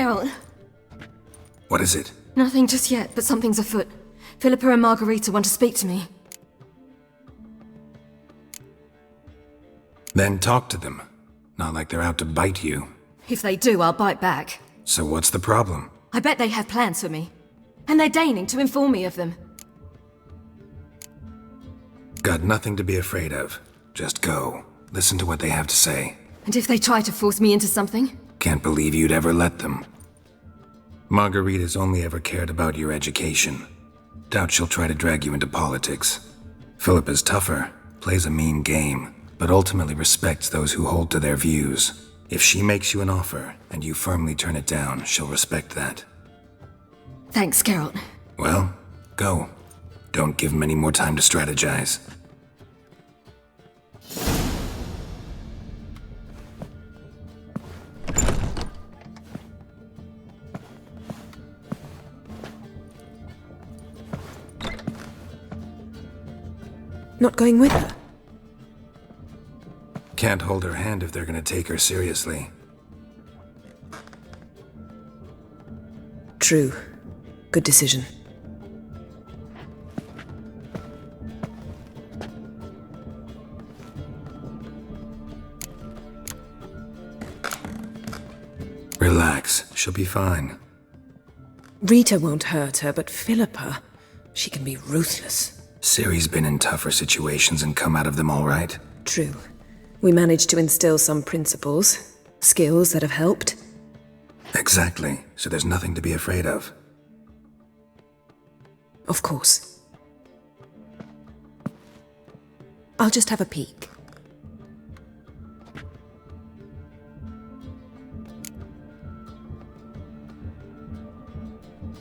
Geralt. What is it? Nothing just yet, but something's afoot. Philippa and Margarita want to speak to me. Then talk to them. Not like they're out to bite you. If they do, I'll bite back. So what's the problem? I bet they have plans for me. And they're deigning to inform me of them. Got nothing to be afraid of. Just go. Listen to what they have to say. And if they try to force me into something? Can't believe you'd ever let them. Margarita's only ever cared about your education. Doubt she'll try to drag you into politics. Philippa's tougher, plays a mean game, but ultimately respects those who hold to their views. If she makes you an offer, and you firmly turn it down, she'll respect that. Thanks, Geralt. Well, go. Don't give him any more time to strategize. Not going with her? Can't hold her hand if they're gonna take her seriously. True. Good decision. Relax, she'll be fine. Rita won't hurt her, but Philippa, she can be ruthless. Ciri's been in tougher situations and come out of them all right. True. We managed to instill some principles, skills that have helped. Exactly, so there's nothing to be afraid of. Of course. I'll just have a peek.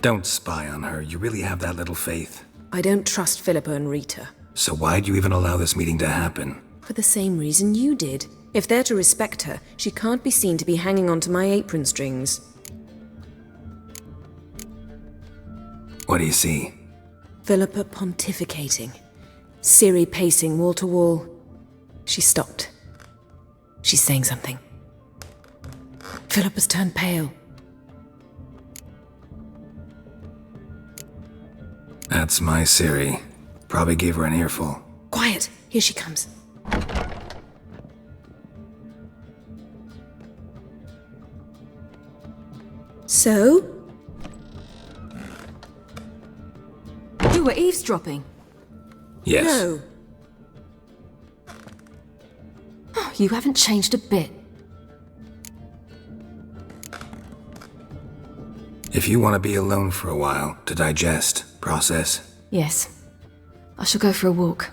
Don't spy on her, you really have that little faith. I don't trust Philippa and Rita. So why'd you even allow this meeting to happen? For the same reason you did. If they're to respect her, she can't be seen to be hanging onto my apron strings. What do you see? Philippa pontificating. Ciri pacing wall to wall. She stopped. She's saying something. Philippa's turned pale. That's my Ciri. Probably gave her an earful. Quiet! Here she comes. So? You were eavesdropping. Yes. No. Oh, you haven't changed a bit. If you want to be alone for a while, to digest, process. Yes. I shall go for a walk.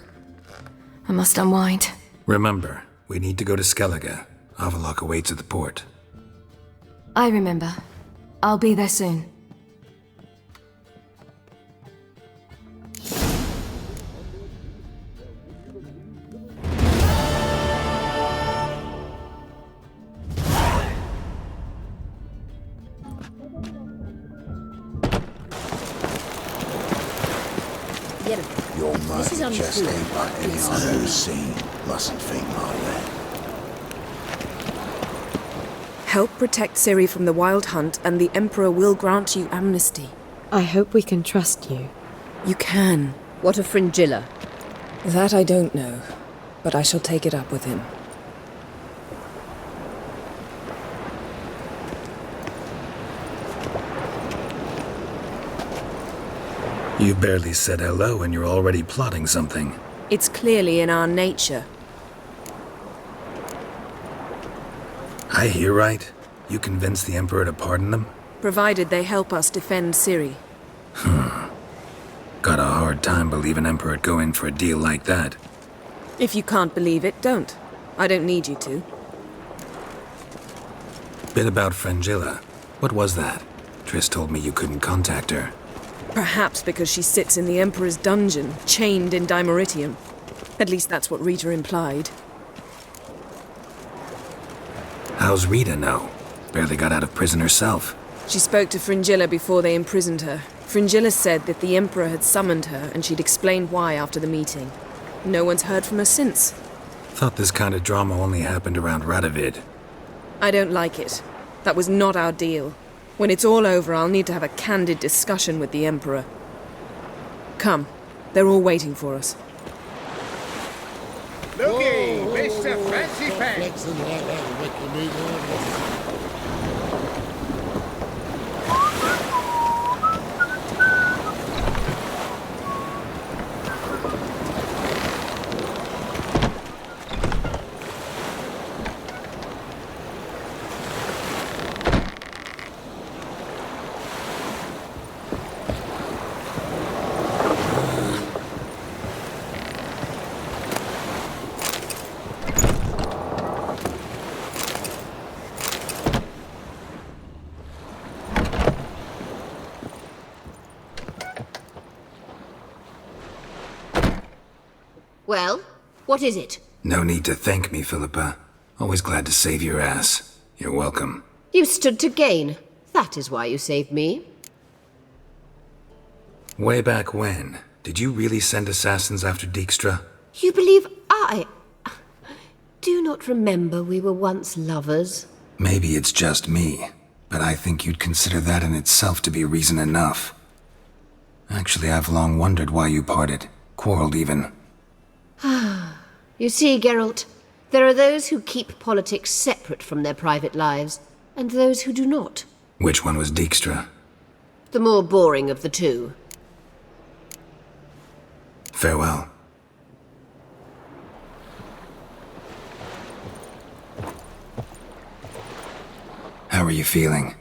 I must unwind. Remember, we need to go to Skellige. Avallac'h awaits at the port. I remember. I'll be there soon. Your mind just ain't like any I've ever seen. Mustn't think like that. Help protect Ciri from the Wild Hunt, and the Emperor will grant you amnesty. I hope we can trust you. You can. What of Fringilla? That I don't know, but I shall take it up with him. You barely said hello and you're already plotting something. It's clearly in our nature. I hear right? You convinced the Emperor to pardon them? Provided they help us defend Ciri. Got a hard time believing Emperor'd go in for a deal like that. If you can't believe it, don't. I don't need you to. Bit about Fringilla. What was that? Triss told me you couldn't contact her. Perhaps because she sits in the Emperor's dungeon, chained in Dimeritium. At least that's what Rita implied. How's Rita know? Barely got out of prison herself. She spoke to Fringilla before they imprisoned her. Fringilla said that the Emperor had summoned her and she'd explained why after the meeting. No one's heard from her since. Thought this kind of drama only happened around Radovid. I don't like it. That was not our deal. When it's all over, I'll need to have a candid discussion with the Emperor. Come, they're all waiting for us. Looky, Mr. Fancy Pants. Well, what is it? No need to thank me, Philippa. Always glad to save your ass. You're welcome. You stood to gain. That is why you saved me. Way back when, did you really send assassins after Dijkstra? You believe I... Do not remember we were once lovers? Maybe it's just me, but I think you'd consider that in itself to be reason enough. Actually, I've long wondered why you parted. Quarreled even. You see, Geralt, there are those who keep politics separate from their private lives, and those who do not. Which one was Dijkstra? The more boring of the two. Farewell. How are you feeling?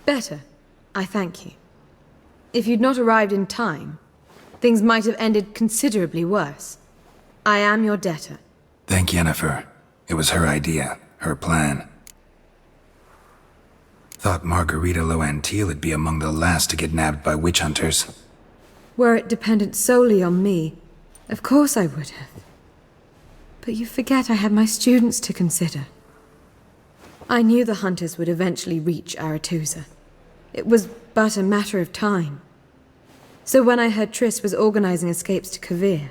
Better. I thank you. If you'd not arrived in time, things might have ended considerably worse. I am your debtor. Thank Yennefer. It was her idea, her plan. Thought Margarita Loantil would be among the last to get nabbed by witch hunters. Were it dependent solely on me, of course I would have. But you forget I had my students to consider. I knew the hunters would eventually reach Aretusa. It was but a matter of time. So when I heard Triss was organizing escapes to Kavir,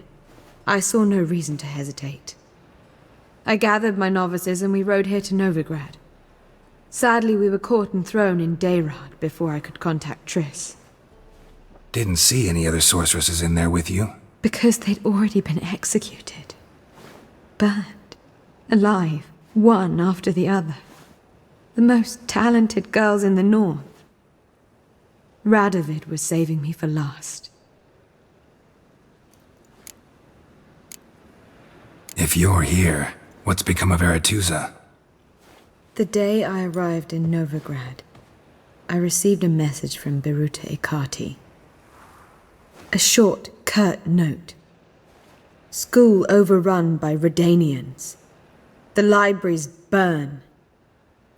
I saw no reason to hesitate. I gathered my novices and we rode here to Novigrad. Sadly, we were caught and thrown in Dayrad before I could contact Triss. Didn't see any other sorceresses in there with you? Because they'd already been executed. Burned. Alive. One after the other. The most talented girls in the north. Radovid was saving me for last. If you're here, what's become of Aretusa? The day I arrived in Novigrad, I received a message from Beruta Ikati. A short, curt note. School overrun by Redanians. The libraries burn.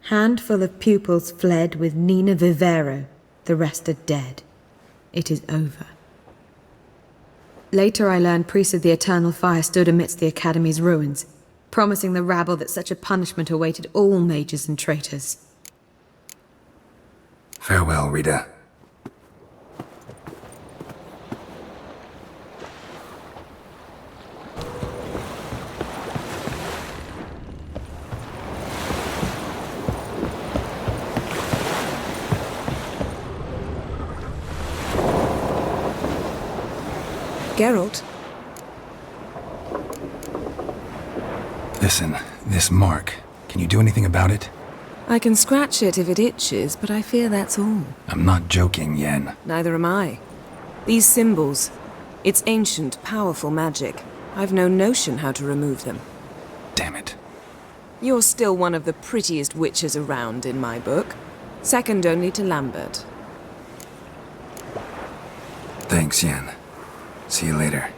Handful of pupils fled with Nina Vivero. The rest are dead. It is over. Later I learned priests of the Eternal Fire stood amidst the Academy's ruins, promising the rabble that such a punishment awaited all mages and traitors. Farewell, Rita. Geralt? Listen, this mark, can you do anything about it? I can scratch it if it itches, but I fear that's all. I'm not joking, Yen. Neither am I. These symbols, it's ancient, powerful magic. I've no notion how to remove them. Damn it. You're still one of the prettiest witches around in my book. Second only to Lambert. Thanks, Yen. See you later.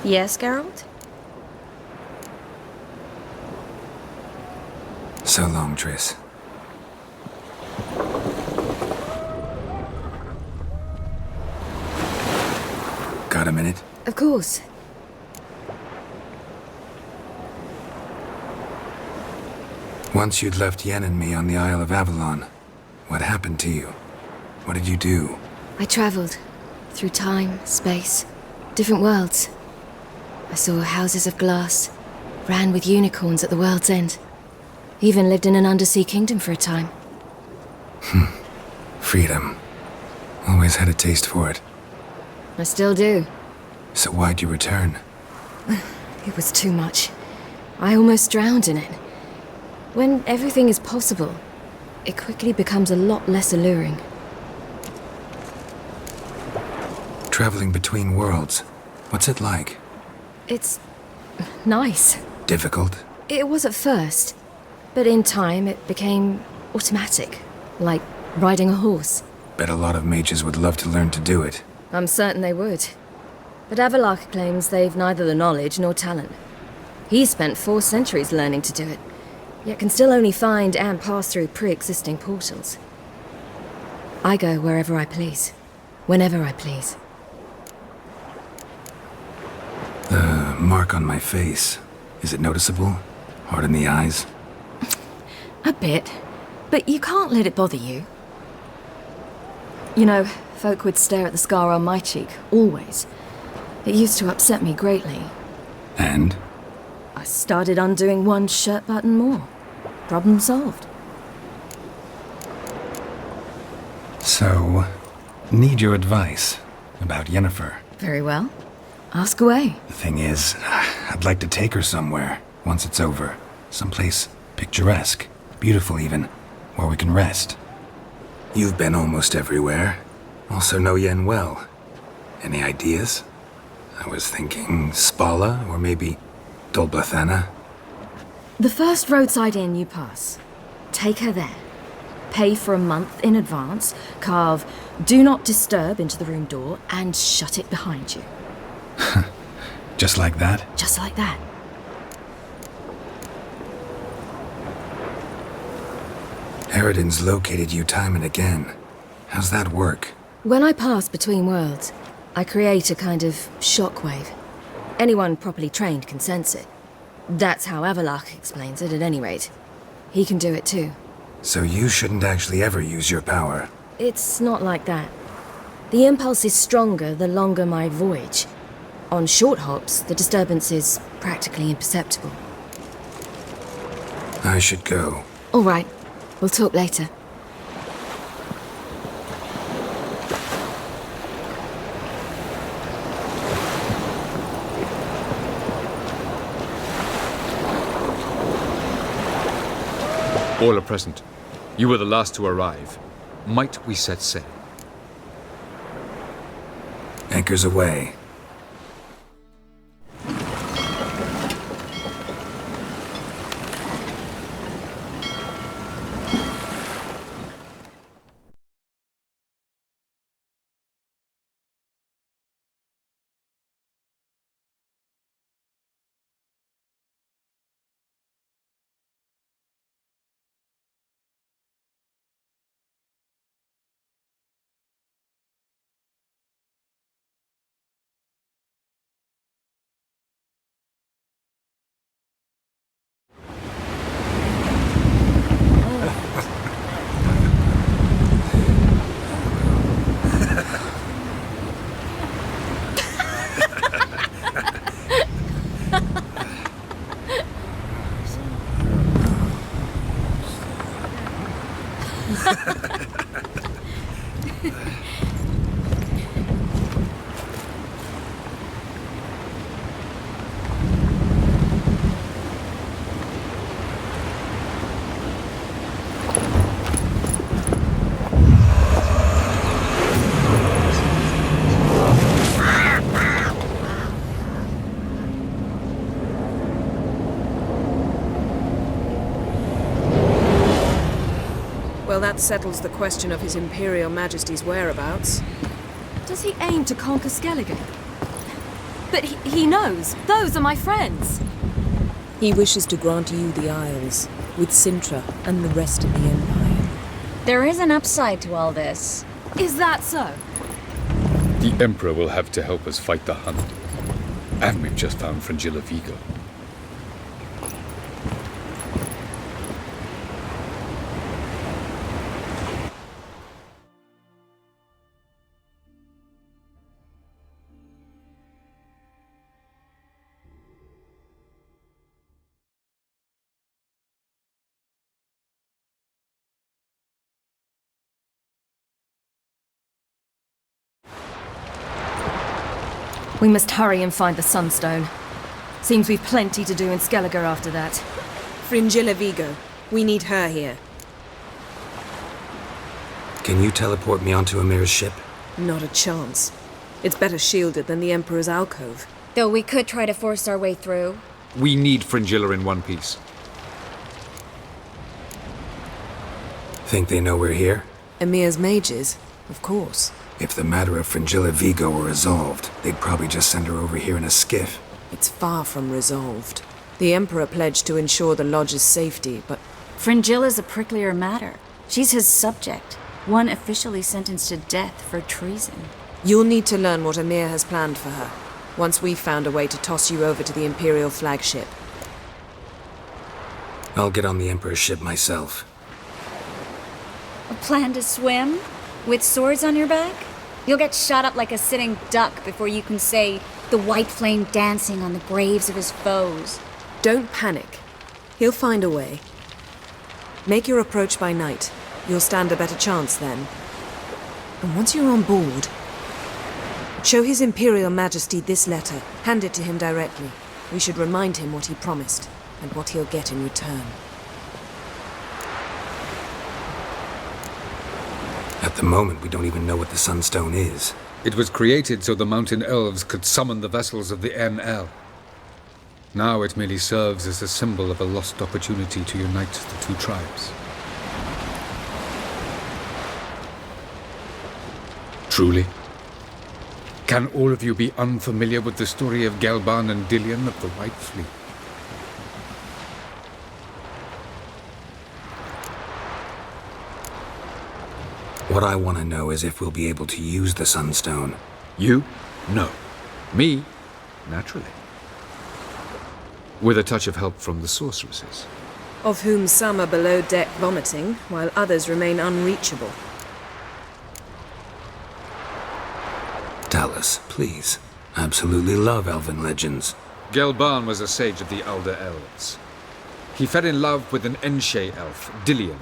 Yes, Geralt? So long, Triss. Got a minute? Of course. Once you'd left Yen and me on the Isle of Avalon, what happened to you? What did you do? I traveled through time, space, different worlds. I saw houses of glass, ran with unicorns at the world's end. Even lived in an undersea kingdom for a time. Freedom. Always had a taste for it. I still do. So why'd you return? It was too much. I almost drowned in it. When everything is possible, it quickly becomes a lot less alluring. Traveling between worlds. What's it like? It's nice. Difficult? It was at first, but in time it became automatic, like riding a horse. Bet a lot of mages would love to learn to do it. I'm certain they would. But Avalok claims they've neither the knowledge nor talent. He spent 4 centuries learning to do it, yet can still only find and pass through pre-existing portals. I go wherever I please, whenever I please. The mark on my face, is it noticeable? Hard in the eyes? A bit, but you can't let it bother you. You know, folk would stare at the scar on my cheek, always. It used to upset me greatly. And? I started undoing one shirt button more. Problem solved. So, need your advice about Yennefer. Very well. Ask away. The thing is, I'd like to take her somewhere, once it's over. Someplace picturesque, beautiful even, where we can rest. You've been almost everywhere. Also know Yen well. Any ideas? I was thinking Spala, or maybe Dolblathana. The first roadside inn you pass. Take her there. Pay for a month in advance, carve "Do Not Disturb" into the room door, and shut it behind you. Just like that? Just like that. Eridan's located you time and again. How's that work? When I pass between worlds, I create a kind of shockwave. Anyone properly trained can sense it. That's how Avalok explains it, at any rate. He can do it too. So you shouldn't actually ever use your power. It's not like that. The impulse is stronger the longer my voyage. On short hops, the disturbance is practically imperceptible. I should go. All right. We'll talk later. All are present. You were the last to arrive. Might we set sail? Anchors away. Well, that settles the question of His Imperial Majesty's whereabouts. Does he aim to conquer Skellige? But he knows. Those are my friends. He wishes to grant you the Isles, with Sintra and the rest of the Empire. There is an upside to all this. Is that so? The Emperor will have to help us fight the Hunt. And we've just found Fringilla Vigo. We must hurry and find the Sunstone. Seems we've plenty to do in Skellige after that. Fringilla Vigo. We need her here. Can you teleport me onto Amir's ship? Not a chance. It's better shielded than the Emperor's alcove. Though we could try to force our way through. We need Fringilla in one piece. Think they know we're here? Emir's mages, of course. If the matter of Fringilla Vigo were resolved, they'd probably just send her over here in a skiff. It's far from resolved. The Emperor pledged to ensure the Lodge's safety, but Fringilla's a pricklier matter. She's his subject, one officially sentenced to death for treason. you'll need to learn what Emir has planned for her, once we've found a way to toss you over to the Imperial flagship. I'll get on the Emperor's ship myself. A plan to swim? With swords on your back? You'll get shot up like a sitting duck before you can say, the white flame dancing on the graves of his foes. Don't panic. He'll find a way. Make your approach by night. You'll stand a better chance then. And once you're on board, show His Imperial Majesty this letter. Hand it to him directly. We should remind him what he promised, and what he'll get in return. At the moment, we don't even know what the Sunstone is. It was created so the mountain elves could summon the vessels of the NL. Now it merely serves as a symbol of a lost opportunity to unite the two tribes. Truly? Can all of you be unfamiliar with the story of Gelban and Dillion of the White Fleet? What I want to know is if we'll be able to use the Sunstone. You? No. Me? Naturally. With a touch of help from the sorceresses. Of whom some are below deck vomiting, while others remain unreachable. Tell us, please. I absolutely love elven legends. Gelban was a sage of the Elder Elves. He fell in love with an Enshe elf, Dillion.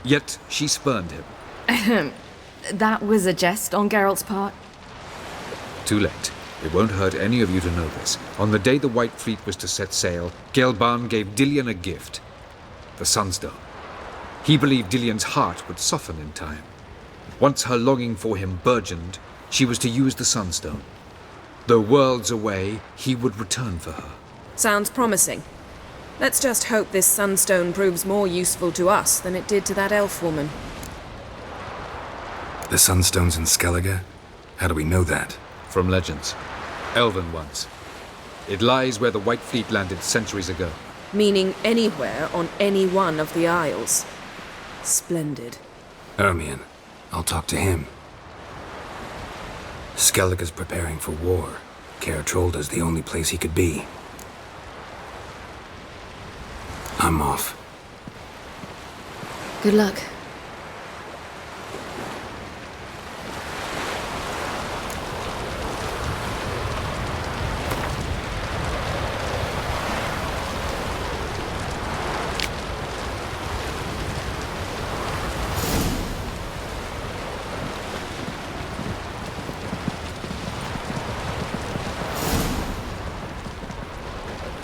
Yet she spurned him. That was a jest on Geralt's part. Too late. It won't hurt any of you to know this. On the day the White Fleet was to set sail, Gelban gave Dillion a gift. The Sunstone. He believed Dillion's heart would soften in time. Once her longing for him burgeoned, she was to use the Sunstone. Though worlds away, he would return for her. Sounds promising. Let's just hope this Sunstone proves more useful to us than it did to that elf woman. The Sunstone's in Skellige? How do we know that? From legends. Elven ones. It lies where the White Fleet landed centuries ago. Meaning anywhere on any one of the Isles. Splendid. Ermion. I'll talk to him. Skellige's preparing for war. Kaer Trolda's the only place he could be. I'm off. Good luck.